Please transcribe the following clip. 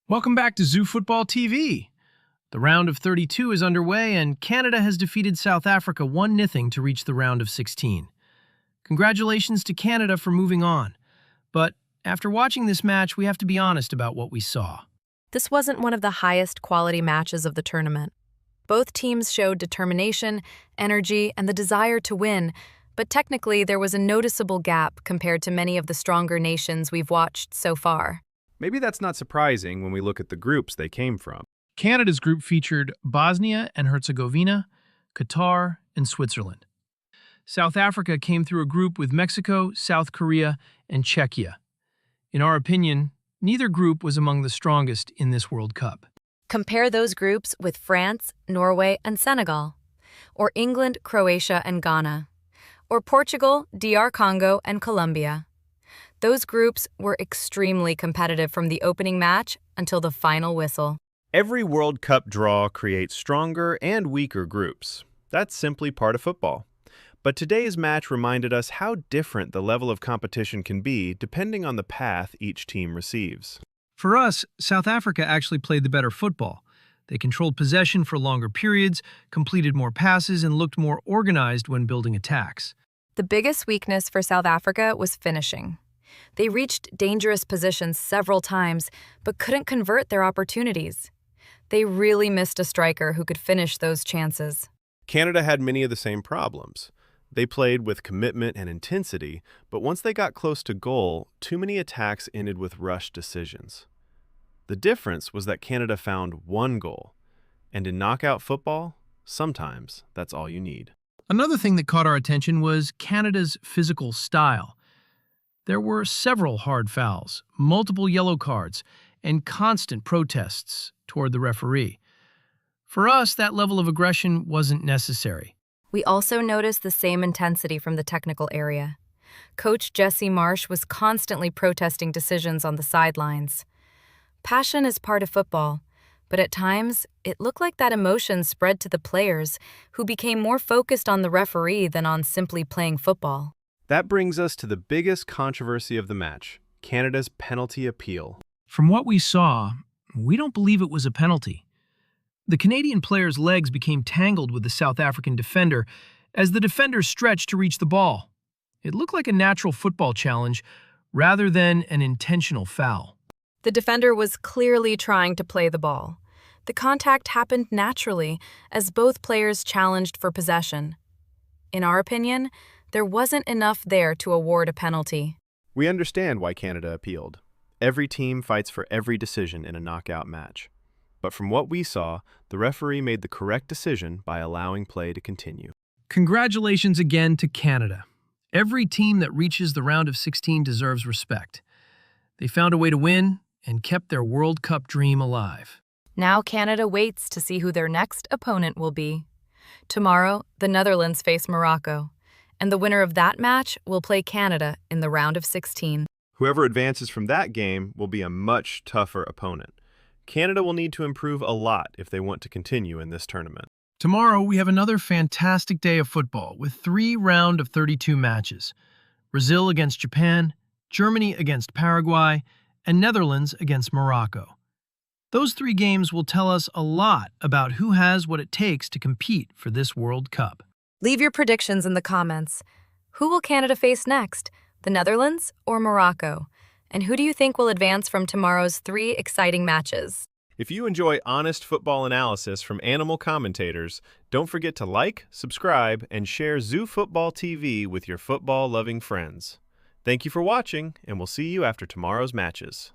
Welcome back to Zoo Football TV. The round of 32 is underway, and Canada has defeated South Africa 1-0 to reach the round of 16. Congratulations to Canada for moving on. But after watching this match, we have to be honest about what we saw. This wasn't one of the highest quality matches of the tournament. Both teams showed determination, energy, and the desire to win, but technically there was a noticeable gap compared to many of the stronger nations we've watched so far. Maybe that's not surprising when we look at the groups they came from. Canada's group featured Bosnia and Herzegovina, Qatar, and Switzerland. South Africa came through a group with Mexico, South Korea, and Czechia. In our opinion, neither group was among the strongest in this World Cup. Compare those groups with France, Norway, and Senegal, or England, Croatia, and Ghana, or Portugal, DR Congo, and Colombia. Those groups were extremely competitive from the opening match until the final whistle. Every World Cup draw creates stronger and weaker groups. That's simply part of football. But today's match reminded us how different the level of competition can be depending on the path each team receives. For us, South Africa actually played the better football. They controlled possession for longer periods, completed more passes, and looked more organized when building attacks. The biggest weakness for South Africa was finishing. They reached dangerous positions several times, but couldn't convert their opportunities. They really missed a striker who could finish those chances. Canada had many of the same problems. They played with commitment and intensity, but once they got close to goal, too many attacks ended with rushed decisions. The difference was that Canada found one goal, and in knockout football, sometimes that's all you need. Another thing that caught our attention was Canada's physical style. There were several hard fouls, multiple yellow cards, and constant protests toward the referee. For us, that level of aggression wasn't necessary. We also noticed the same intensity from the technical area. Coach Jesse Marsch was constantly protesting decisions on the sidelines. Passion is part of football, but at times, it looked like that emotion spread to the players, who became more focused on the referee than on simply playing football. That brings us to the biggest controversy of the match, Canada's penalty appeal. From what we saw, we don't believe it was a penalty. The Canadian player's legs became tangled with the South African defender as the defender stretched to reach the ball. It looked like a natural football challenge rather than an intentional foul. The defender was clearly trying to play the ball. The contact happened naturally as both players challenged for possession. In our opinion, there wasn't enough there to award a penalty. We understand why Canada appealed. Every team fights for every decision in a knockout match. But from what we saw, the referee made the correct decision by allowing play to continue. Congratulations again to Canada. Every team that reaches the round of 16 deserves respect. They found a way to win and kept their World Cup dream alive. Now Canada waits to see who their next opponent will be. Tomorrow, the Netherlands face Morocco, and the winner of that match will play Canada in the round of 16. Whoever advances from that game will be a much tougher opponent. Canada will need to improve a lot if they want to continue in this tournament. Tomorrow, we have another fantastic day of football with 3 round of 32 matches. Brazil against Japan, Germany against Paraguay, and Netherlands against Morocco. Those 3 games will tell us a lot about who has what it takes to compete for this World Cup. Leave your predictions in the comments. Who will Canada face next, the Netherlands or Morocco? And who do you think will advance from tomorrow's 3 exciting matches? If you enjoy honest football analysis from animal commentators, don't forget to like, subscribe, and share Zoo Football TV with your football-loving friends. Thank you for watching, and we'll see you after tomorrow's matches.